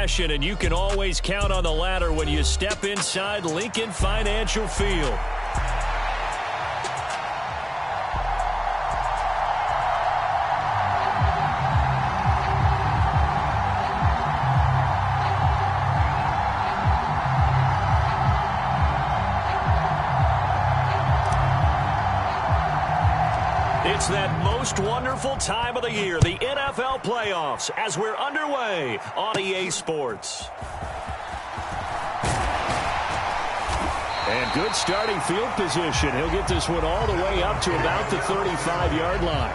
passion, and you can always count on the ladder when you step inside Lincoln Financial Field. It's that most wonderful time of the year, the NFL playoffs, as we're underway on EA Sports. And good starting field position. He'll get this one all the way up to about the 35-yard line.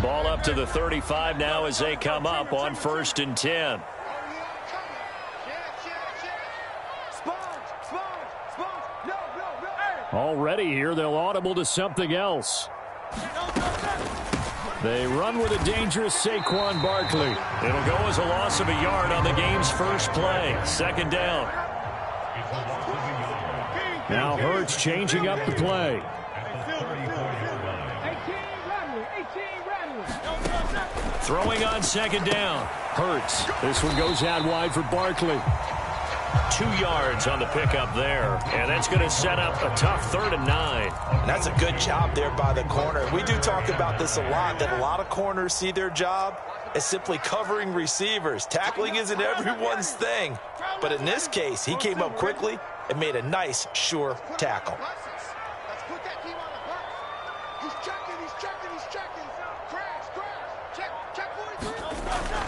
Ball up to the 35 now as they come up on 1st and 10. Already here, they'll audible to something else. They run with a dangerous Saquon Barkley. It'll go as a loss of a yard on the game's first play. 2nd down. Now Hurts changing up the play. Throwing on 2nd down. Hurts. This one goes out wide for Barkley. 2 yards on the pickup there. And that's going to set up a tough 3rd and 9. That's a good job there by the corner. We do talk about this a lot, that a lot of corners see their job as simply covering receivers. Tackling isn't everyone's thing. But in this case, he came up quickly and made a nice, sure tackle.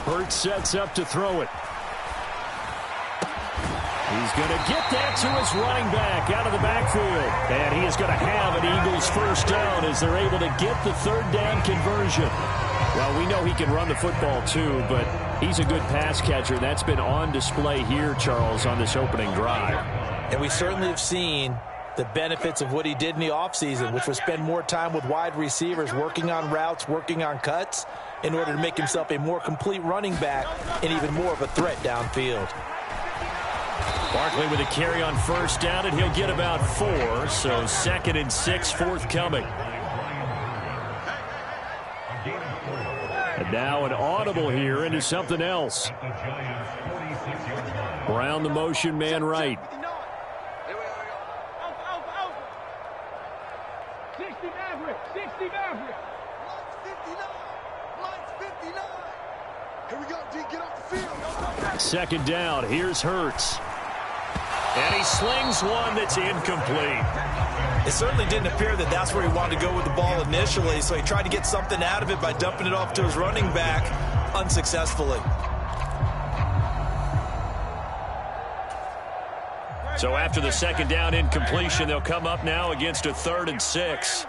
Hurts sets up to throw it. He's going to get that to his running back out of the backfield. And he is going to have an Eagles first down as they're able to get the 3rd down conversion. Well, we know he can run the football too, but he's a good pass catcher. That's been on display here, Charles, on this opening drive. And we certainly have seen the benefits of what he did in the offseason, which was spend more time with wide receivers, working on routes, working on cuts, in order to make himself a more complete running back and even more of a threat downfield. Barkley with a carry on 1st down, and he'll get about 4, so 2nd and 6 forthcoming. And now an audible here into something else. Brown the motion man right. 60 Maverick, 60 Maverick. 59. Here we go, D, get off the field. 2nd down, here's Hurts. And he slings one that's incomplete. It certainly didn't appear that that's where he wanted to go with the ball initially, so he tried to get something out of it by dumping it off to his running back unsuccessfully. So after the 2nd down incompletion, they'll come up now against a 3rd and 6.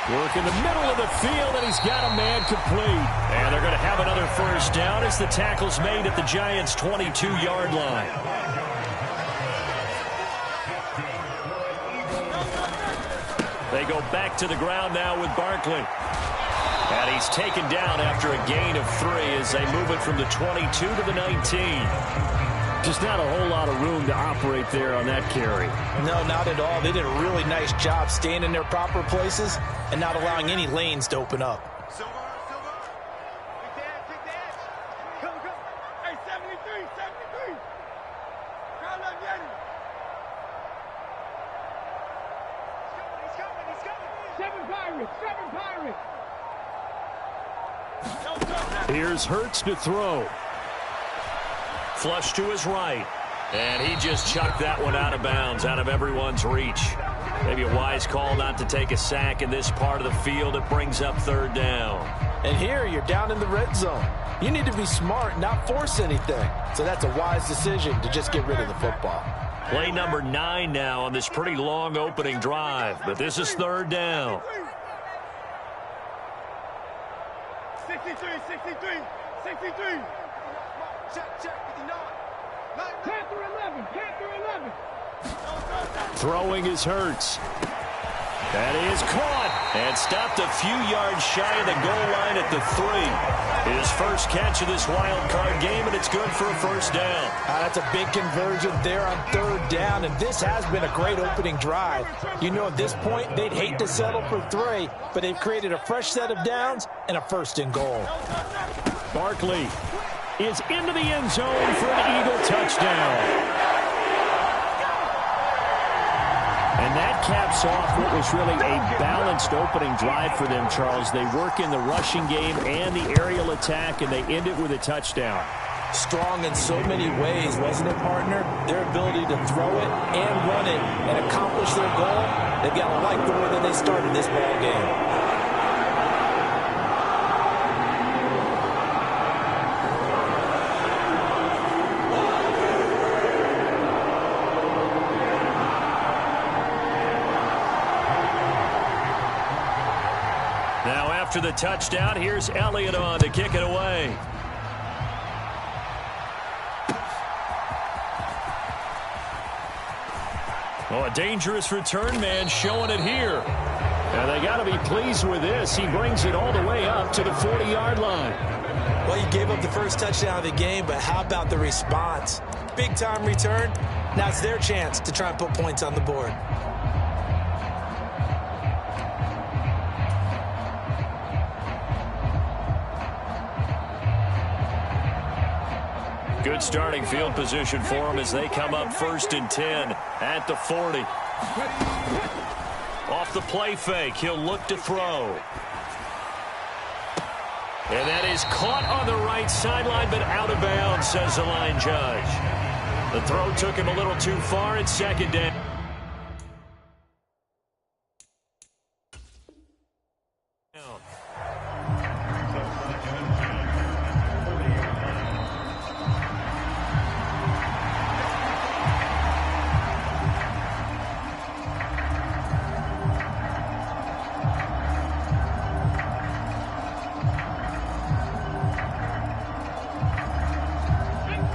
Work in the middle of the field, and he's got a man complete. And they're going to have another first down as the tackle's made at the Giants' 22-yard line. They go back to the ground now with Barkley. And he's taken down after a gain of 3 as they move it from the 22 to the 19. Just not a whole lot of room to operate there on that carry. No, not at all. They did a really nice job staying in their proper places and not allowing any lanes to open up. Silver. Take the edge. Come. Hey, 73. Crowd up, Yeti. He's coming. 7 Pirates. Here's Hurts to throw. Flush to his right. And he just chucked that one out of bounds, out of everyone's reach. Maybe a wise call not to take a sack in this part of the field. It brings up 3rd down. And here you're down in the red zone. You need to be smart, not force anything. So that's a wise decision to just get rid of the football. Play number 9 now on this pretty long opening drive. But this is 3rd down. 63. Check, 59. Panther 11. Throwing is Hurts. That is caught and stopped a few yards shy of the goal line at the 3. His first catch of this wild card game, and it's good for a first down. That's a big conversion there on 3rd down, and this has been a great opening drive. You know, at this point, they'd hate to settle for 3, but they've created a fresh set of downs and a 1st and goal. Barkley is into the end zone for an Eagle touchdown. And that caps off what was really a balanced opening drive for them, Charles. They work in the rushing game and the aerial attack, and they end it with a touchdown. Strong in so many ways, wasn't it, partner? Their ability to throw it and run it and accomplish their goal, they've got to like the way that they started this ball game. After the touchdown, here's Elliott on to kick it away. Oh, a dangerous return man showing it here. And they got to be pleased with this. He brings it all the way up to the 40-yard line. Well, he gave up the first touchdown of the game, but how about the response? Big-time return. Now it's their chance to try and put points on the board. Good starting field position for them as they come up 1st and 10 at the 40. Off the play fake, he'll look to throw. And that is caught on the right sideline, but out of bounds, says the line judge. The throw took him a little too far at 2nd down.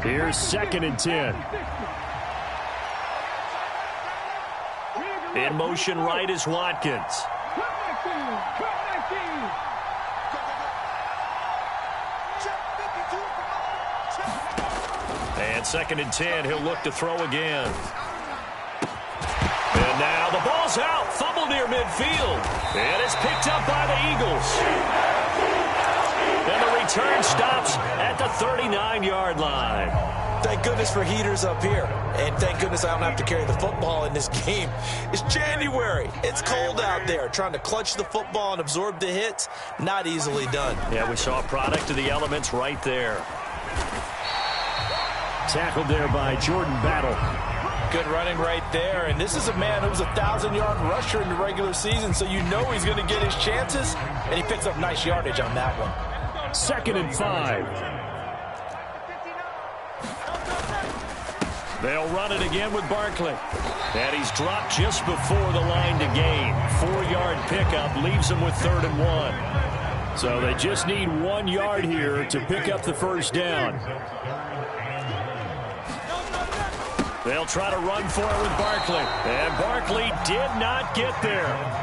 Here's 2nd and 10. In motion right is Watkins. And 2nd and 10, he'll look to throw again. And now the ball's out, fumbled near midfield. And it's picked up by the Eagles. And the return stops at the 39-yard line. Thank goodness for heaters up here. And thank goodness I don't have to carry the football in this game. It's January. It's cold out there. Trying to clutch the football and absorb the hits, not easily done. Yeah, we saw a product of the elements right there. Tackled there by Jordan Battle. Good running right there. And this is a man who was a 1,000-yard rusher in the regular season, so you know he's going to get his chances. And he picks up nice yardage on that one. 2nd and 5. They'll run it again with Barkley. And he's dropped just before the line to gain. 4-yard pickup leaves him with 3rd and 1. So they just need 1 yard here to pick up the first down. They'll try to run for it with Barkley. And Barkley did not get there.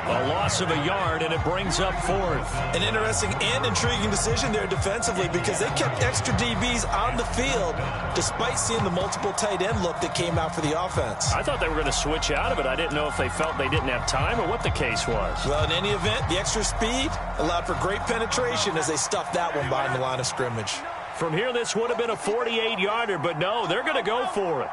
A loss of a yard, and it brings up 4th. An interesting and intriguing decision there defensively because they kept extra DBs on the field despite seeing the multiple tight end look that came out for the offense. I thought they were going to switch out of it. I didn't know if they felt they didn't have time or what the case was. Well, in any event, the extra speed allowed for great penetration as they stuffed that one behind the line of scrimmage. From here, this would have been a 48-yarder, but no, they're going to go for it.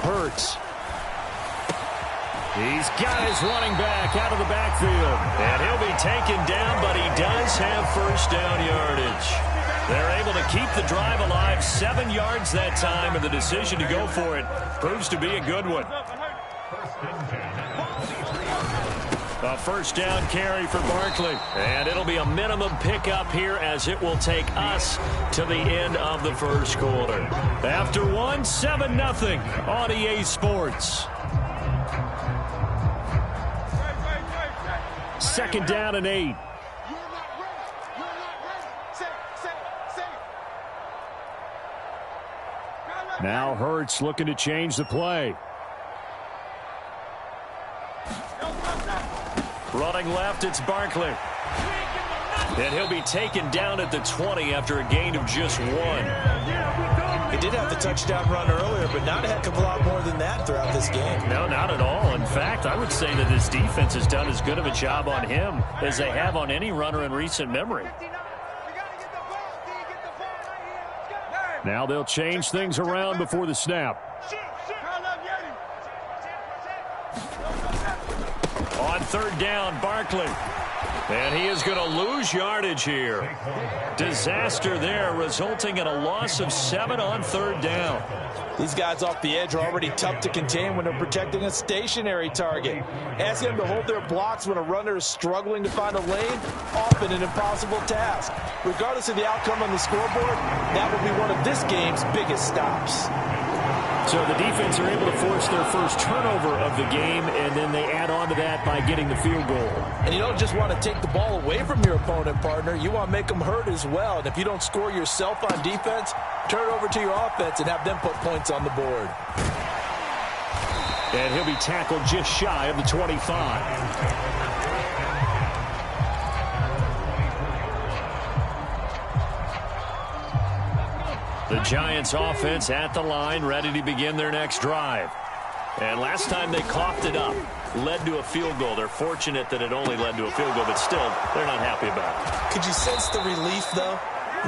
Hurts. He's got his running back out of the backfield. And he'll be taken down, but he does have first down yardage. They're able to keep the drive alive, 7 yards that time, and the decision to go for it proves to be a good one. A first down carry for Barkley. And it'll be a minimum pickup here as it will take us to the end of the first quarter. After one, 7-0 on EA Sports. 2nd down and 8. Now Hurts looking to change the play. Running left, it's Barkley. And he'll be taken down at the 20 after a gain of just 1. He did have the touchdown run earlier, but not a heck of a lot more than that throughout this game. No, not at all. In fact, I would say that this defense has done as good of a job on him as they have on any runner in recent memory. Now they'll change things around before the snap. On 3rd down, Barkley. And he is going to lose yardage here. Disaster there, resulting in a loss of 7 on 3rd down. These guys off the edge are already tough to contain when they're protecting a stationary target. Ask them to hold their blocks when a runner is struggling to find a lane, often an impossible task. Regardless of the outcome on the scoreboard, that will be one of this game's biggest stops. So the defense are able to force their first turnover of the game, and then they add on to that by getting the field goal. And you don't just want to take the ball away from your opponent, partner. You want to make them hurt as well. And if you don't score yourself on defense, turn it over to your offense and have them put points on the board. And he'll be tackled just shy of the 25. The Giants offense at the line, ready to begin their next drive. And last time they coughed it up, led to a field goal. They're fortunate that it only led to a field goal, but still, they're not happy about it. Could you sense the relief, though,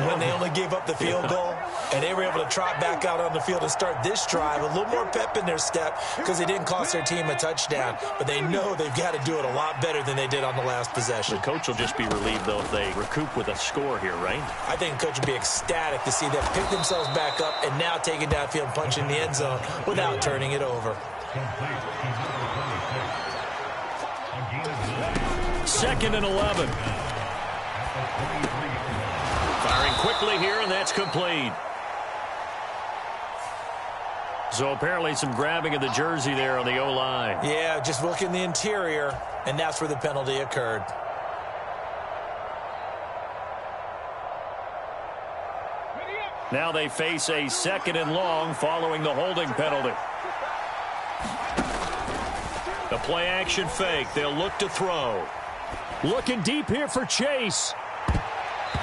when they only gave up the field goal? And they were able to trot back out on the field and start this drive. A little more pep in their step because they didn't cost their team a touchdown. But they know they've got to do it a lot better than they did on the last possession. The coach will just be relieved, though, if they recoup with a score here, right? I think the coach will be ecstatic to see them pick themselves back up and now take it downfield and punch in the end zone without turning it over. 2nd and 11. Firing quickly here, and that's complete. So apparently some grabbing of the jersey there on the O-line. Yeah, just look in the interior, and that's where the penalty occurred. Now they face a 2nd and long following the holding penalty. The play action fake. They'll look to throw. Looking deep here for Chase.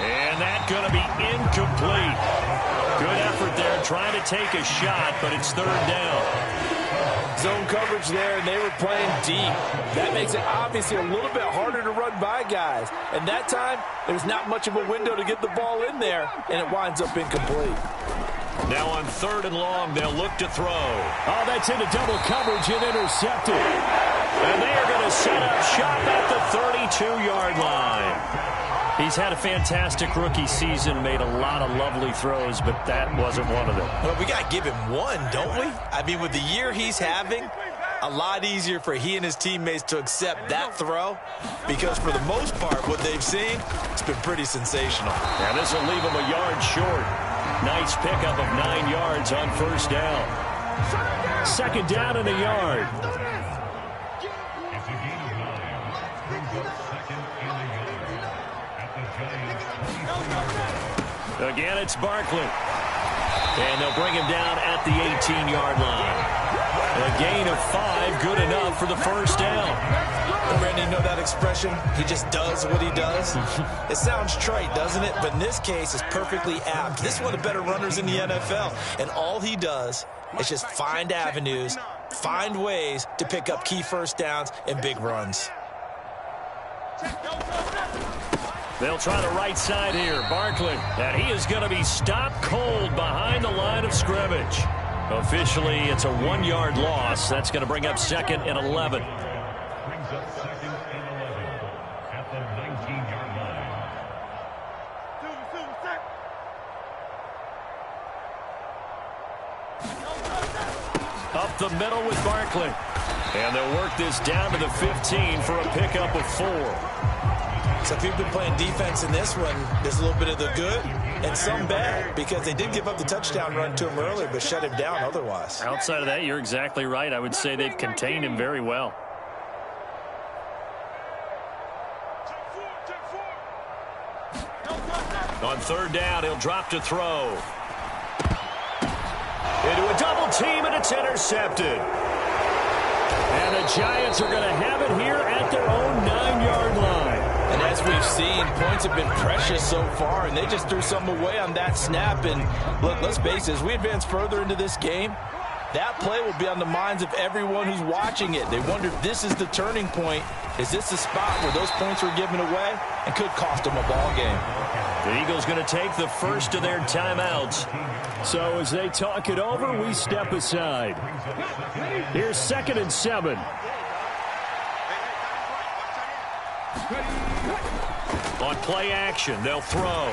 And that's going to be incomplete. Good effort there trying to take a shot, but it's 3rd down. Zone coverage there, and they were playing deep. That makes it obviously a little bit harder to run by guys. And that time, there's not much of a window to get the ball in there, and it winds up incomplete. Now on 3rd and long, they'll look to throw. Oh, that's into double coverage and intercepted. And they are going to set up shop at the 32-yard line. He's had a fantastic rookie season, made a lot of lovely throws, but that wasn't one of them. Well, we got to give him one, don't we? I mean, with the year he's having, a lot easier for he and his teammates to accept that throw because for the most part, what they've seen, it's been pretty sensational. Now this will leave him a yard short. Nice pickup of 9 yards on 1st down. 2nd down and a yard. Again, it's Barkley. And they'll bring him down at the 18-yard line. A gain of 5, good enough for the 1st down. Randy, you know that expression? He just does what he does. It sounds trite, doesn't it? But in this case, it's perfectly apt. This is one of the better runners in the NFL. And all he does is just find avenues, find ways to pick up key 1st downs and big runs. They'll try the right side here. Barkley. And he is going to be stopped cold behind the line of scrimmage. Officially, it's a 1-yard loss. That's going to bring up 2nd and 11. Brings up 2nd and 11 at the 19-yard line. Up the middle with Barkley. And they'll work this down to the 15 for a pickup of 4. So if you've been playing defense in this one, there's a little bit of the good and some bad because they did give up the touchdown run to him earlier but shut him down otherwise. Outside of that, you're exactly right. I would say they've contained him very well. On third down, he'll drop to throw. Into a double team, and it's intercepted. And the Giants are going to have it here at their own 9-yard line. And as we've seen, points have been precious so far, and they just threw something away on that snap. And look, let's face it, as we advance further into this game, that play will be on the minds of everyone who's watching it. They wonder if this is the turning point. Is this the spot where those points were given away and could cost them a ball game? The Eagles going to take the first of their timeouts. So as they talk it over, we step aside. Here's 2nd and 7. On play action, they'll throw.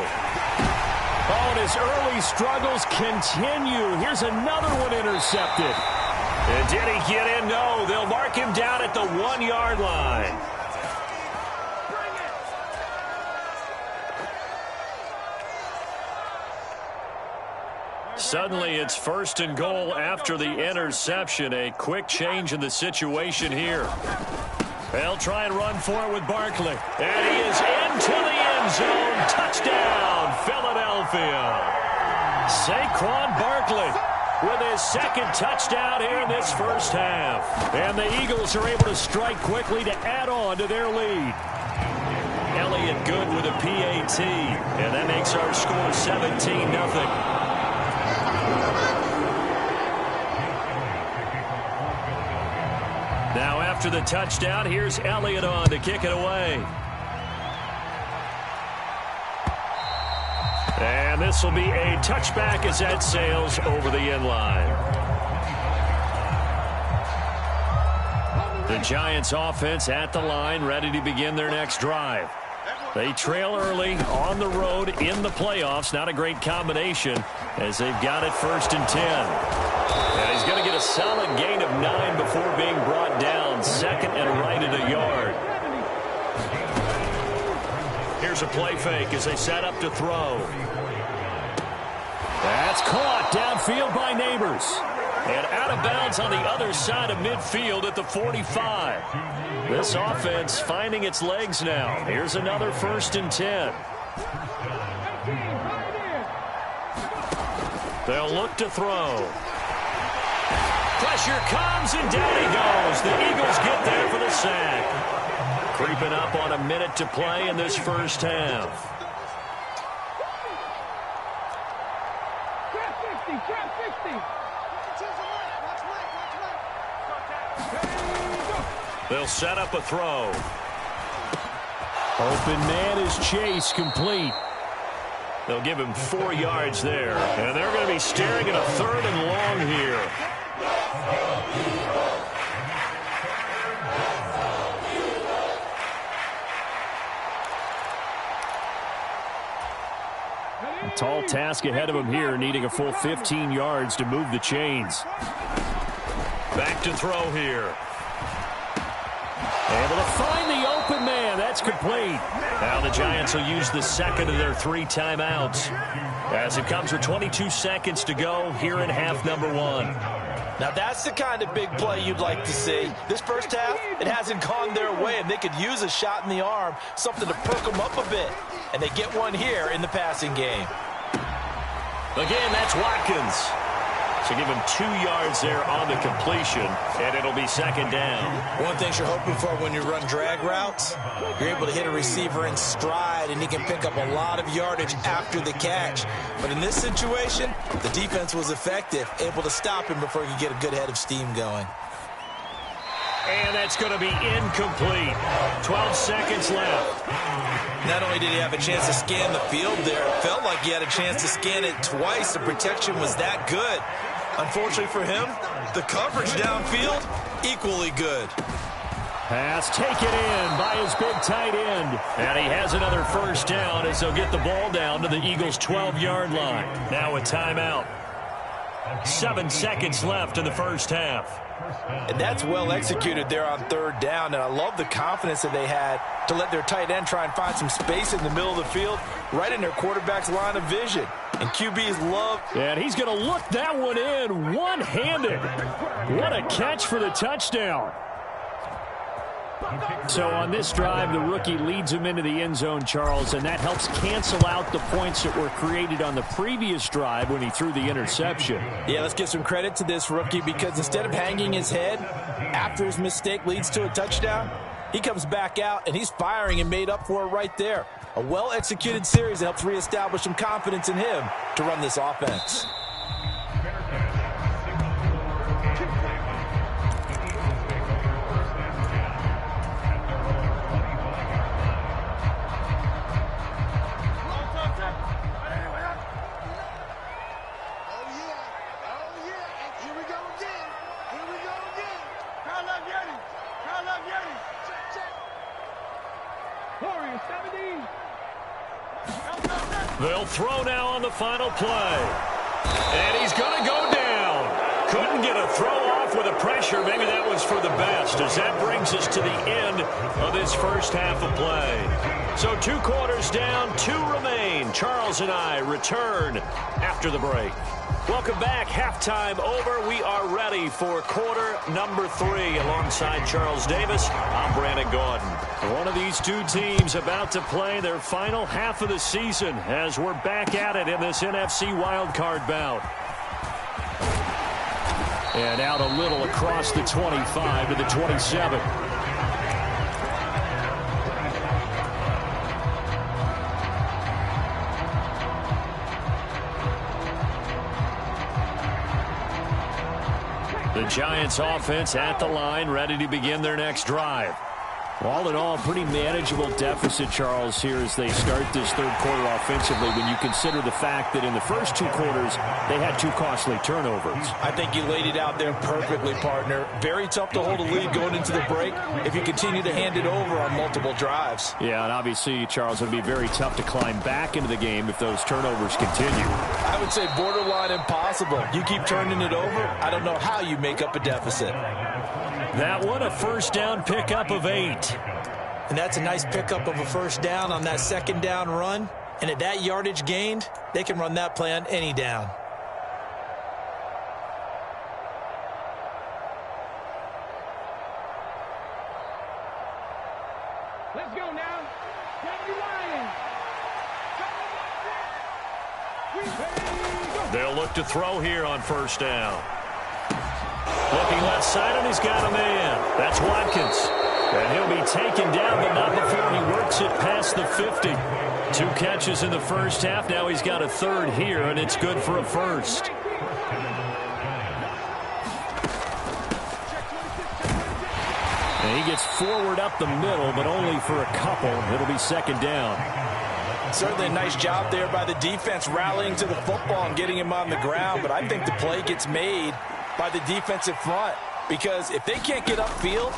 Oh, and his early struggles continue. Here's another one intercepted. And did he get in? No, they'll mark him down at the 1-yard line. Suddenly, it's 1st and goal after the interception. A quick change in the situation here. They'll try and run for it with Barkley. And he is into the end zone. Touchdown, Philadelphia. Saquon Barkley with his 2nd touchdown here in this first half. And the Eagles are able to strike quickly to add on to their lead. Elliott good with a PAT. And that makes our score 17-0. Now after the touchdown, here's Elliott on to kick it away. And this will be a touchback as that sails over the end line. The Giants offense at the line, ready to begin their next drive. They trail early on the road in the playoffs. Not a great combination as they've got it 1st and 10. And he's going to get a solid gain of 9 before being brought down. 2nd and right at a yard. Here's a play fake as they set up to throw. That's caught downfield by Neighbors. And out of bounds on the other side of midfield at the 45. This offense finding its legs now. Here's another 1st and 10. They'll look to throw. Pressure comes, and down he goes. The Eagles get there for the sack. Creeping up on a minute to play in this first half. They'll set up a throw. Open man is Chase, complete. They'll give him 4 yards there. And they're going to be staring at a 3rd and long here. A tall task ahead of him here, needing a full 15 yards to move the chains. Back to throw here. Able to find the open man. That's complete. Now the Giants will use the 2nd of their 3 timeouts as it comes with 22 seconds to go here in half number 1. Now that's the kind of big play you'd like to see. This first half, it hasn't gone their way, and they could use a shot in the arm, something to perk them up a bit. And they get one here in the passing game. Again, that's Watkins. So give him 2 yards there on the completion, and it'll be 2nd down. One thing you're hoping for when you run drag routes, you're able to hit a receiver in stride, and he can pick up a lot of yardage after the catch. But in this situation, the defense was effective, able to stop him before he could get a good head of steam going. And that's going to be incomplete. 12 seconds left. Not only did he have a chance to scan the field there, it felt like he had a chance to scan it twice. The protection was that good. Unfortunately for him, the coverage downfield, equally good. Pass taken in by his big tight end. And he has another 1st down as they'll get the ball down to the Eagles' 12-yard line. Now a timeout. 7 seconds left in the first half. And that's well executed there on 3rd down. And I love the confidence that they had to let their tight end try and find some space in the middle of the field, right in their quarterback's line of vision. And QBs love. And he's going to look that one in one-handed. What a catch for the touchdown. So on this drive, the rookie leads him into the end zone, Charles, and that helps cancel out the points that were created on the previous drive when he threw the interception. Yeah, let's give some credit to this rookie because instead of hanging his head after his mistake leads to a touchdown, he comes back out and he's firing and made up for it right there. A well-executed series that helps reestablish some confidence in him to run this offense. They'll throw now on the final play. And he's going to go down. Couldn't get a throw off with the pressure. Maybe that was for the best, as that brings us to the end of this first half of play. So 2 quarters down, 2 remain. Charles and I return after the break. Welcome back. Halftime over. We are ready for quarter number 3. Alongside Charles Davis, I'm Brandon Gordon. One of these 2 teams about to play their final half of the season as we're back at it in this NFC wildcard bout. And out a little across the 25 to the 27. The Giants offense at the line, ready to begin their next drive. All in all, pretty manageable deficit, Charles, here as they start this third quarter offensively when you consider the fact that in the first 2 quarters, they had 2 costly turnovers. I think you laid it out there perfectly, partner. Very tough to hold a lead going into the break if you continue to hand it over on multiple drives. Yeah, and obviously, Charles, it would be very tough to climb back into the game if those turnovers continue. I would say borderline impossible. You keep turning it over, I don't know how you make up a deficit. That one, a first down pickup of 8. And that's a nice pickup of a first down on that second down run. And at that yardage gained, they can run that play on any down. Let's go now. Lions. They'll look to throw here on first down. Looking left side, and he's got a man. That's Watkins. And he'll be taken down, but not before he works it past the 50. 2 catches in the first half. Now he's got a third here, and it's good for a first. And he gets forward up the middle, but only for a couple. It'll be second down. Certainly a nice job there by the defense rallying to the football and getting him on the ground, but I think the play gets made by the defensive front because if they can't get upfield,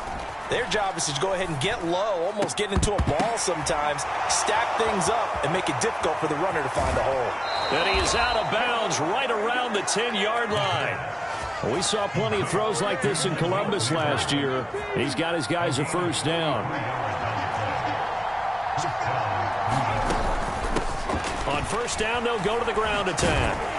their job is to go ahead and get low, almost get into a ball sometimes, stack things up, and make it difficult for the runner to find a hole. And he is out of bounds right around the 10-yard line. Well, we saw plenty of throws like this in Columbus last year. He's got his guys a first down. On first down, they'll go to the ground attack.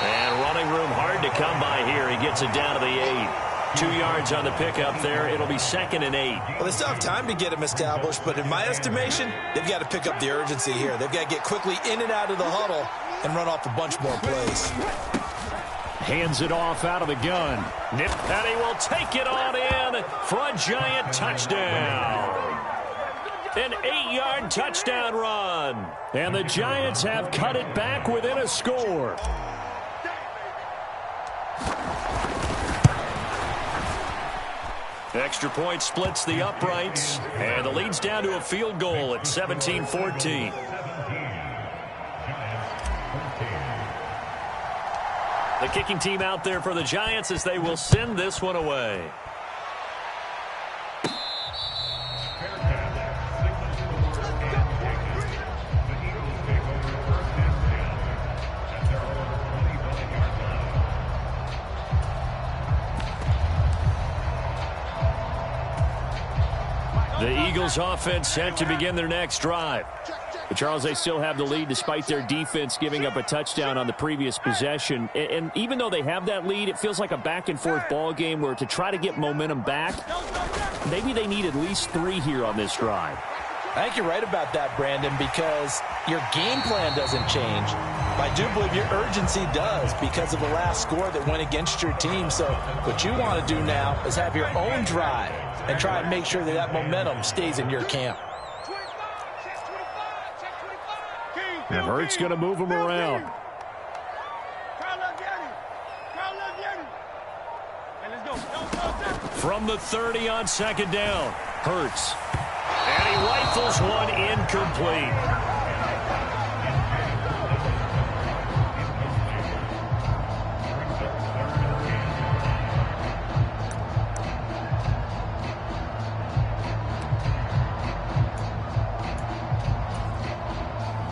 And running room hard to come by here. He gets it down to the 8. 2 yards on the pickup there. It'll be second and 8. Well, they still have time to get him established, but in my estimation, they've got to pick up the urgency here. They've got to get quickly in and out of the huddle and run off a bunch more plays. Hands it off out of the gun. Nip Petty will take it on in for a Giant touchdown. An 8-yard touchdown run. And the Giants have cut it back within a score. Extra point splits the uprights, and the lead's down to a field goal at 17-14. The kicking team out there for the Giants as they will send this one away. The Eagles offense set to begin their next drive. But Charles, they still have the lead despite their defense giving up a touchdown on the previous possession. And even though they have that lead, it feels like a back-and-forth ball game where to try to get momentum back, maybe they need at least 3 here on this drive. I think you're right about that, Brandon, because your game plan doesn't change. But I do believe your urgency does because of the last score that went against your team. So what you want to do now is have your own drive and try and make sure that that momentum stays in your camp. And Hurts going to move him around. From the 30 on 2nd down, Hurts. And he rifles one incomplete.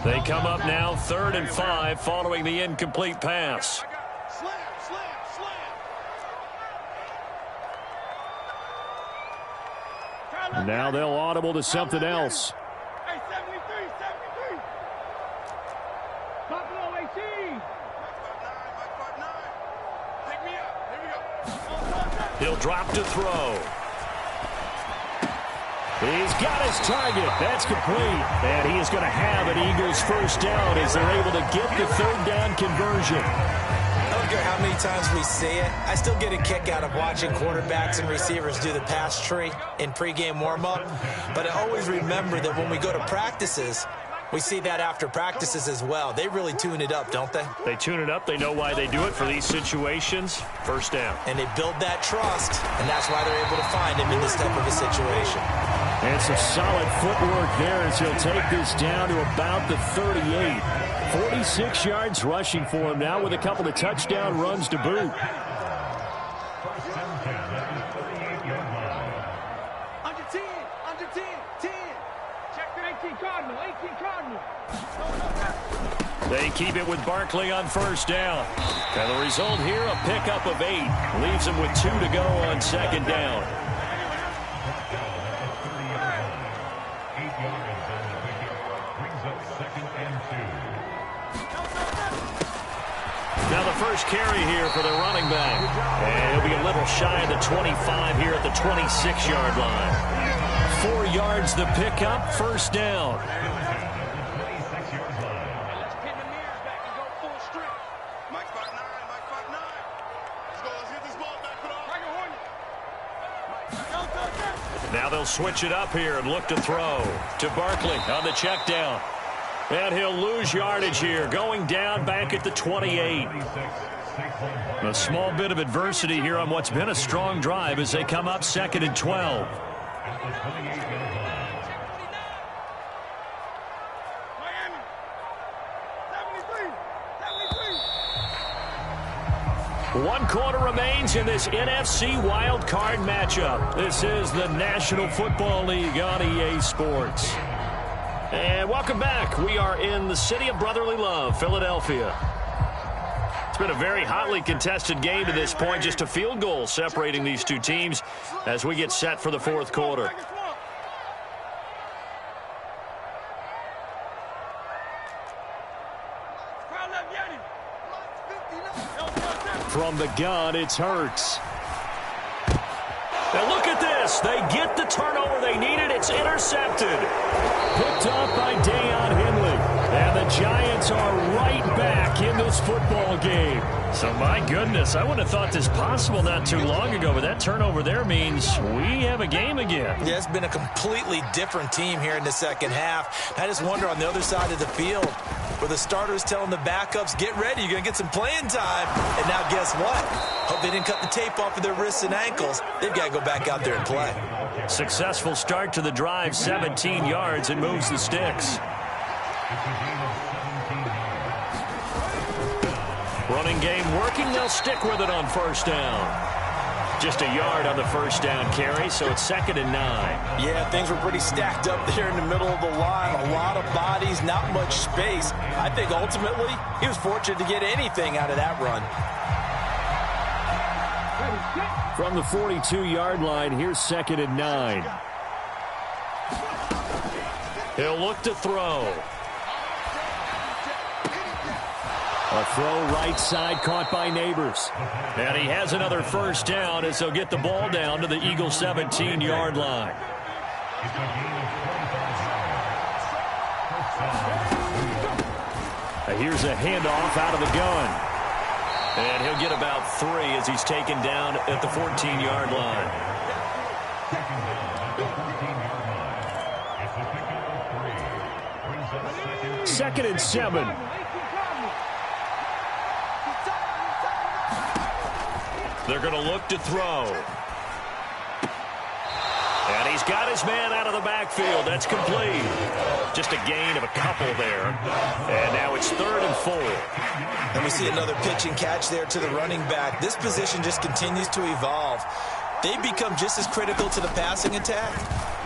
They come up now 3rd and 5 following the incomplete pass. And now they'll audible to something else. Hey, 73, 73. Buffalo 18. Pick me up. Here we go. He'll drop to throw. He's got his target. That's complete. And he is going to have an Eagles first down as they're able to get the 3rd down conversion. I don't care how many times we say it, I still get a kick out of watching quarterbacks and receivers do the pass tree in pregame warm-up. But I always remember that when we go to practices, we see that after practices as well. They really tune it up, don't they? They tune it up. They know why they do it for these situations. First down. And they build that trust, and that's why they're able to find him in this type of a situation. And some solid footwork there as he'll take this down to about the 38. 46 yards rushing for him now with a couple of touchdown runs to boot. Under 10, 10. Check the 18 Cardinal, 18 Cardinal. They keep it with Barkley on first down. And the result here, a pickup of 8. Leaves them with 2 to go on 2nd down. Now the first carry here for the running back. And he'll be a little shy of the 25 here at the 26-yard line. 4 yards the pickup, first down. Now they'll switch it up here and look to throw to Barkley on the check down. And he'll lose yardage here, going down back at the 28. A small bit of adversity here on what's been a strong drive as they come up 2nd and 12. Miami, 73. 1 quarter remains in this NFC wild card matchup. This is the National Football League on EA Sports. And welcome back. We are in the city of brotherly love, Philadelphia. It's been a very hotly contested game to this point. Just a field goal separating these two teams as we get set for the 4th quarter. From the gun, it's Hurts. Now look at this. They get the turnover they needed. It's intercepted. Picked up by Deion Henley. And the Giants are right back in this football game. So, my goodness, I wouldn't have thought this possible not too long ago, but that turnover there means we have a game again. Yeah, it's been a completely different team here in the 2nd half. I just wonder on the other side of the field where the starters telling the backups, get ready, you're going to get some playing time. And now guess what? Hope they didn't cut the tape off of their wrists and ankles. They've got to go back out there and play. Successful start to the drive, 17 yards, and moves the sticks. Running game working. They'll stick with it on first down. Just a yard on the first down carry, so it's 2nd and 9. Yeah, things were pretty stacked up there in the middle of the line. A lot of bodies, not much space. I think ultimately he was fortunate to get anything out of that run. From the 42-yard line, here's 2nd and 9. He'll look to throw. A throw right side caught by Neighbors. And he has another first down as they'll get the ball down to the Eagles' 17-yard line. Here's a handoff out of the gun. And he'll get about 3 as he's taken down at the 14-yard line. Second and 7. They're going to look to throw. And he's got his man out of the backfield. That's complete. Just a gain of a couple there. And now it's 3rd and 4. And we see another pitch and catch there to the running back. This position just continues to evolve. They become just as critical to the passing attack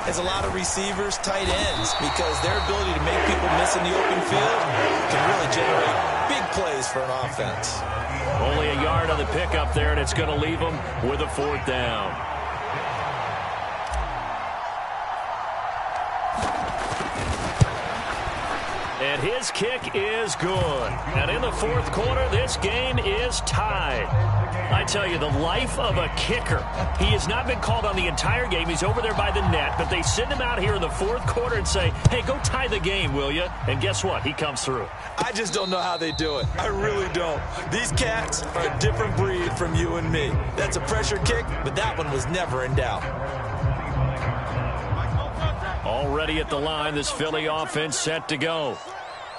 as a lot of receivers, tight ends, because their ability to make people miss in the open field can really generate big plays for an offense. Only a yard on the pickup there, and it's going to leave them with a 4th down. And his kick is good. And in the 4th quarter, this game is tied. I tell you, the life of a kicker. He has not been called on the entire game. He's over there by the net, but they send him out here in the 4th quarter and say, hey, go tie the game, will you? And guess what? He comes through. I just don't know how they do it. I really don't. These cats are a different breed from you and me. That's a pressure kick, but that one was never in doubt. Already at the line, this Philly offense set to go.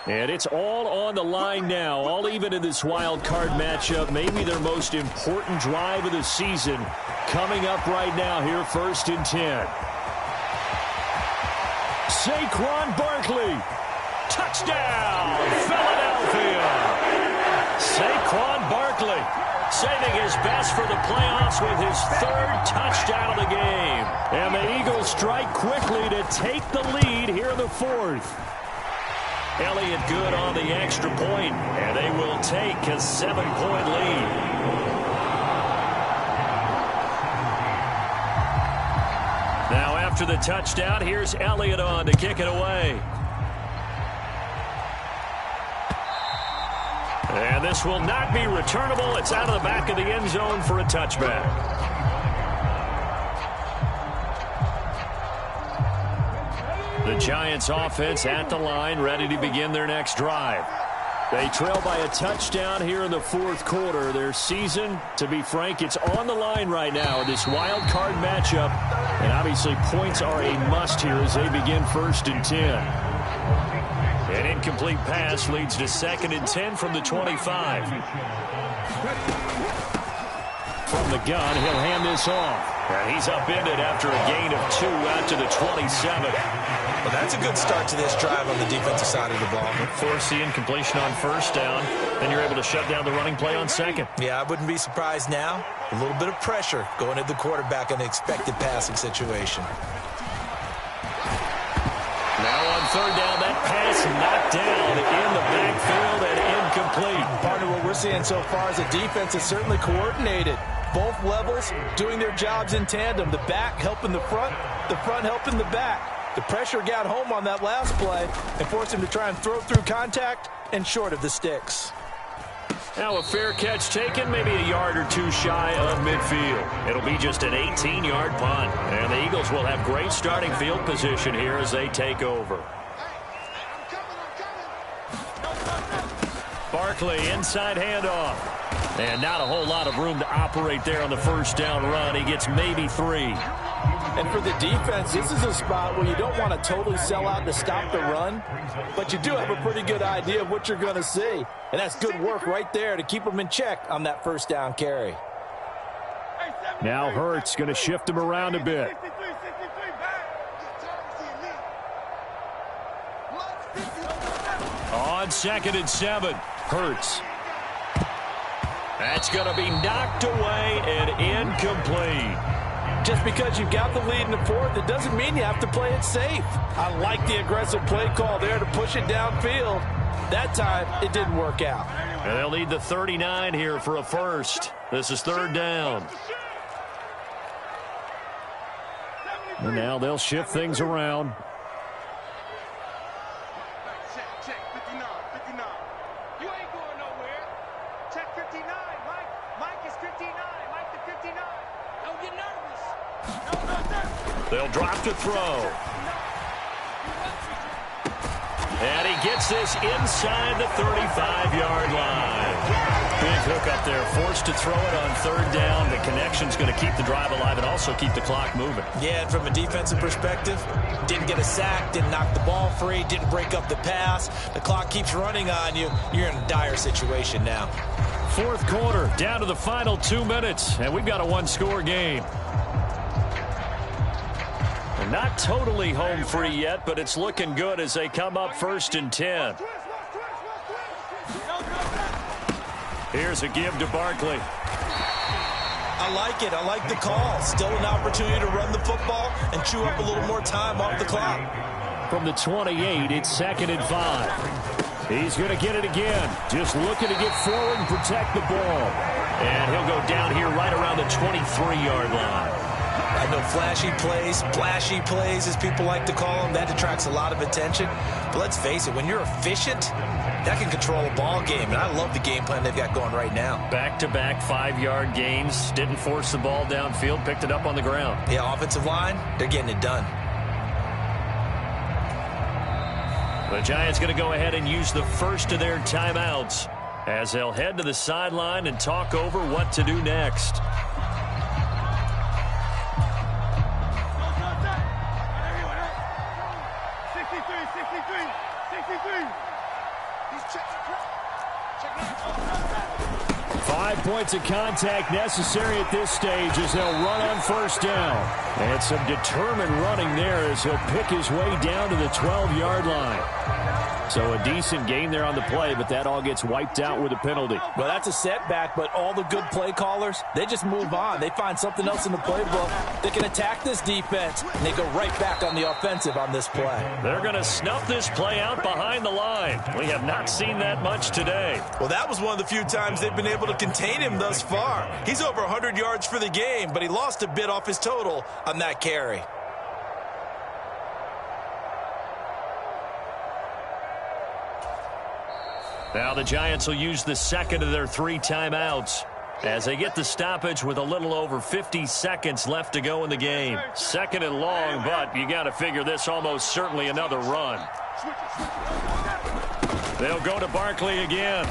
And it's all on the line now, all even in this wild card matchup. Maybe their most important drive of the season coming up right now here, 1st and 10. Saquon Barkley. Touchdown, Philadelphia. Saquon Barkley saving his best for the playoffs with his 3rd touchdown of the game. And the Eagles strike quickly to take the lead here in the 4th. Elliott good on the extra point, and they will take a 7-point lead. Now after the touchdown, here's Elliott on to kick it away. And this will not be returnable. It's out of the back of the end zone for a touchback. The Giants offense at the line, ready to begin their next drive. They trail by a touchdown here in the 4th quarter. Their season, to be frank, it's on the line right now in this wild card matchup. And obviously points are a must here as they begin 1st and 10. An incomplete pass leads to 2nd and 10 from the 25. From the gun, he'll hand this off. And he's upended after a gain of 2 out to the 27. Well, that's a good start to this drive on the defensive side of the ball. Force the incompletion on 1st down, then you're able to shut down the running play on 2nd. Yeah, I wouldn't be surprised now. A little bit of pressure going at the quarterback in the expected passing situation. Now on 3rd down, that pass knocked down in the backfield and incomplete. Partner, what we're seeing so far is the defense is certainly coordinated. Both levels doing their jobs in tandem. The back helping the front helping the back. The pressure got home on that last play and forced him to try and throw through contact and short of the sticks. Now a fair catch taken, maybe a yard or 2 shy of midfield. It'll be just an 18-yard punt. And the Eagles will have great starting field position here as they take over. Barkley, inside handoff. And not a whole lot of room to operate there on the 1st down run. He gets maybe 3. And for the defense, this is a spot where you don't want to totally sell out to stop the run, but you do have a pretty good idea of what you're going to see. And that's good work right there to keep them in check on that 1st down carry. Now Hurts going to shift him around a bit. On 2nd and 7, Hurts. That's going to be knocked away and incomplete. Just because you've got the lead in the 4th, it doesn't mean you have to play it safe. I like the aggressive play call there to push it downfield. That time, it didn't work out. And they'll need the 39 here for a 1st. This is 3rd down. And now they'll shift things around. Check, 59. You ain't going nowhere. They'll drop to throw. And he gets this inside the 35-yard line. Big hook up there, forced to throw it on third down. The connection's going to keep the drive alive and also keep the clock moving. Yeah, and from a defensive perspective, didn't get a sack, didn't knock the ball free, didn't break up the pass. The clock keeps running on you. You're in a dire situation now. Fourth quarter, down to the final 2 minutes, and we've got a one-score game. They're not totally home free yet, but it's looking good as they come up 1st and 10. Here's a give to Barkley. I like it. I like the call. Still an opportunity to run the football and chew up a little more time off the clock. From the 28, it's 2nd and 5. He's going to get it again. Just looking to get forward and protect the ball. And he'll go down here right around the 23-yard line. I know flashy plays, as people like to call them, that attracts a lot of attention. But let's face it, when you're efficient, that can control a ball game. And I love the game plan they've got going right now. Back-to-back 5-yard gains. Didn't force the ball downfield. Picked it up on the ground. Yeah, offensive line, they're getting it done. The Giants going to go ahead and use the first of their timeouts as they'll head to the sideline and talk over what to do next. Points of contact necessary at this stage as they'll run on first down. And some determined running there as he'll pick his way down to the 12-yard line. So a decent gain there on the play, but that all gets wiped out with a penalty. Well, that's a setback, but all the good play callers, they just move on. They find something else in the playbook. They can attack this defense, and they go right back on the offensive on this play. They're going to snuff this play out behind the line. We have not seen that much today. Well, that was one of the few times they've been able to contain him thus far. He's over 100 yards for the game, but he lost a bit off his total on that carry. Now the Giants will use the second of their 3 timeouts as they get the stoppage with a little over 50 seconds left to go in the game. 2nd and long, but you got to figure this almost certainly another run. They'll go to Barkley again.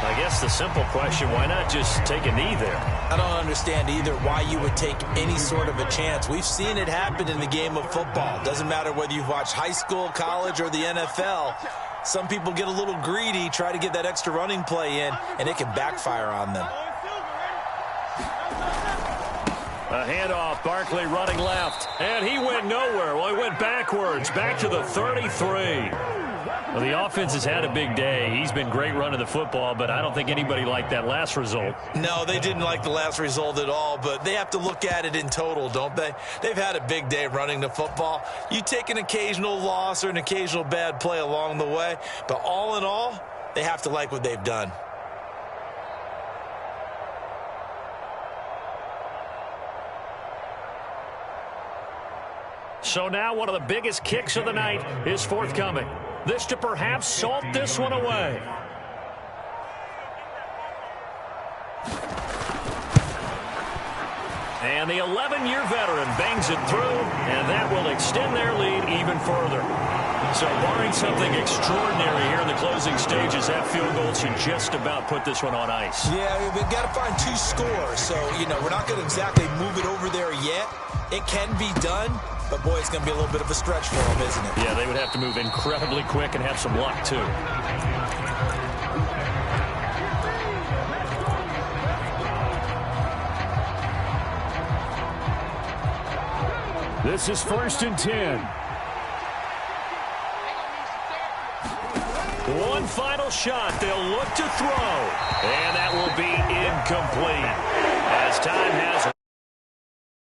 I guess the simple question, why not just take a knee there? I don't understand either why you would take any sort of a chance. We've seen it happen in the game of football. Doesn't matter whether you've watched high school, college, or the NFL. Some people get a little greedy, try to get that extra running play in, and it can backfire on them. A handoff, Barkley running left, and he went nowhere. Well, he went backwards, back to the 33. Well, the offense has had a big day. He's been great running the football, but I don't think anybody liked that last result. No, they didn't like the last result at all, but they have to look at it in total, don't they? They've had a big day running the football. You take an occasional loss or an occasional bad play along the way, but all in all, they have to like what they've done. So now one of the biggest kicks of the night is forthcoming. This to perhaps salt this one away. And the 11-year veteran bangs it through, and that will extend their lead even further. So barring something extraordinary here in the closing stages, that field goal should just about put this one on ice. Yeah, we've got to find 2 scores. So, we're not going to exactly move it over there yet. It can be done. But, boy, it's going to be a little bit of a stretch for them, isn't it? Yeah, they would have to move incredibly quick and have some luck, too. This is 1st and 10. One final shot. They'll look to throw. And that will be incomplete as time has